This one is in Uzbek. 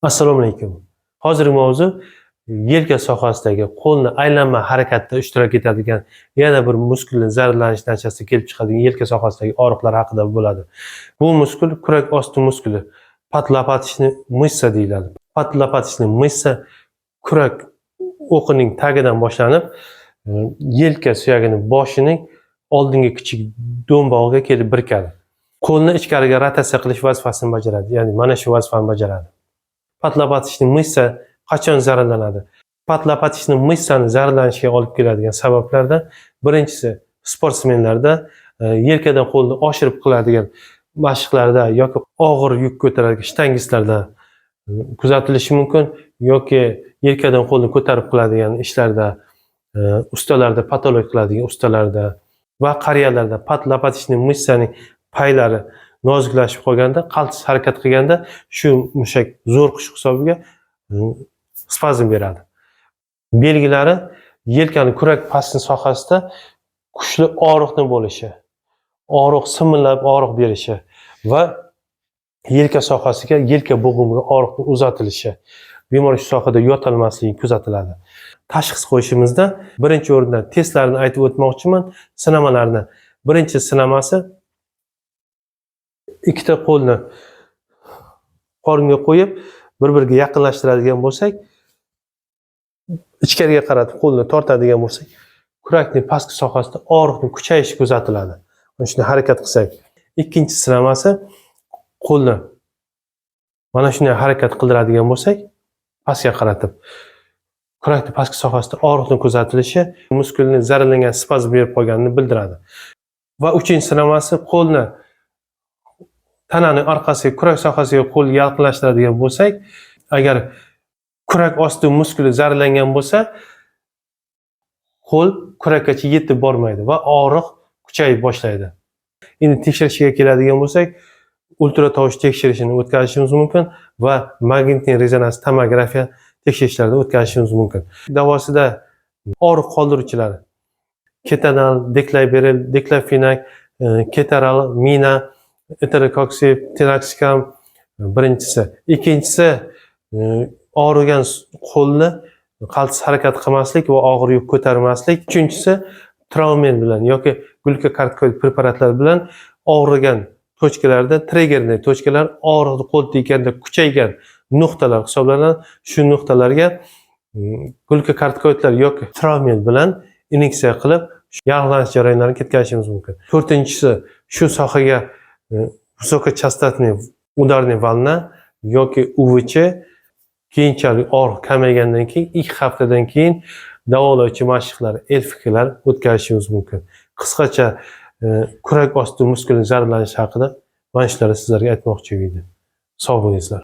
Assalomu alaykum. Hozirgi mavzu yelka sohasidagi qo'lni aylanma harakatda ishtirok etadigan yana bir muskulni zararlanish natijasida kelib chiqadigan yelka sohasidagi og'riqlar haqida bo'ladi. Bu muskul kurak osti muskuli, potlopatичный мышца deyiladi. Potlopatичный mышца kurak o'qining tagidan boshlanib, yelka suyagining boshining oldingi kichik do'mbog'iga kelib birikadi. Qo'lni ichkariga rotatsiya qilish vazifasini bajaradi, ya'ni mana shu vazifani bajaradi. Potlopatичный mышца qachon zararlanadi? Potlopatичный mышцani zararlanishiga olib keladigan sabablardan birinchisi sportsmenlarda yelkadan qo'lni oshirib qiladigan mashqlarda yoki og'ir yuk ko'taradigan shtangistlarda kuzatilishi mumkin yoki yelkadan qo'lni ko'tarib qiladigan ishlarda, ustalarda, patolog qiladigan ustalarda va qariyalarda potlopatичный mышцаning paylari noziklashib qolganda, qaltis harakat qilganda shu mushak zo'r kuch hisobiga spazm beradi. Belgilari yelkani kurak pasti sohasida kuchli og'riqni bo'lishi, og'riq simillab og'riq berishi va yelka sohasiga, yelka bo'g'imiga og'riqning uzatilishi, bemor shu sohada yo'talmasligi kuzatiladi. Tashxis qo'yishimizda birinchi o'rindan testlarni aytib o'tmoqchiman, sinamalarni. Birinchi sinamasi ikkita qo'lni qoringa qo'yib, bir-biriga yaqinlashtiradigan bo'lsak, ichkariga qaratib qo'lni tortadigan bo'lsak, kurakning pastki sohasida og'riqning kuchayishi kuzatiladi. Mana shunday harakat qilsak. Ikkinchi sinamasi qo'lni mana shunday harakat qildiradigan bo'lsak, pastga qaratib, kurakning pastki sohasida og'riqning kuzatilishi muskulning zararlangan, spazm berib qolganini bildiradi. Va uchinchi sinamasi qo'lni tananing orqasiga, kurak sohasiga qo'lni yaqinlashtiradigan bo'lsak, agar kurak osti muskuli zararlangan bo'lsa, qo'l kurakkacha yetib bormaydi va og'riq kuchayib boshlaydi. Endi tekshirishga keladigan bo'lsak, ultratovush tekshirishini o'tkazishimiz mumkin va magnitniy rezonans tomografiya tekshirishlarni o'tkazishimiz mumkin. Davosida og'riq qoldiruvchilar ketanal, deklaberil, deklafenak, ketaral, mina, eterokoksib, tiraxkam birinchisi. Ikkinchisi og'rigan qo'lni qaltis harakat qilmaslik va og'ir yuk ko'tarmaslik. Uchinchisi travmen bilan yoki glukokortikoid preparatlar bilan og'rigan tochkalarda triggerli tochkalar og'riqni qo'l tegganda kuchaygan nuqtalar hisoblanadi. Shu nuqtalarga glukokortikoidlar yoki travmen bilan inyeksiya qilib yog'lanish jarayonlarini ketkazishimiz mumkin. To'rtinchisi shu sohaga высокочастотный ударный волна yoki UVC keyinchalik og'riq kamaygandan keyin 2 haftadan keyin davolovchi mashqlar, elfiklar o'tkazishimiz mumkin. Qisqacha kurak osti muskulining zararlanishi haqida mana shularni sizlarga aytmoqchi edim. Sog' bo'linglar.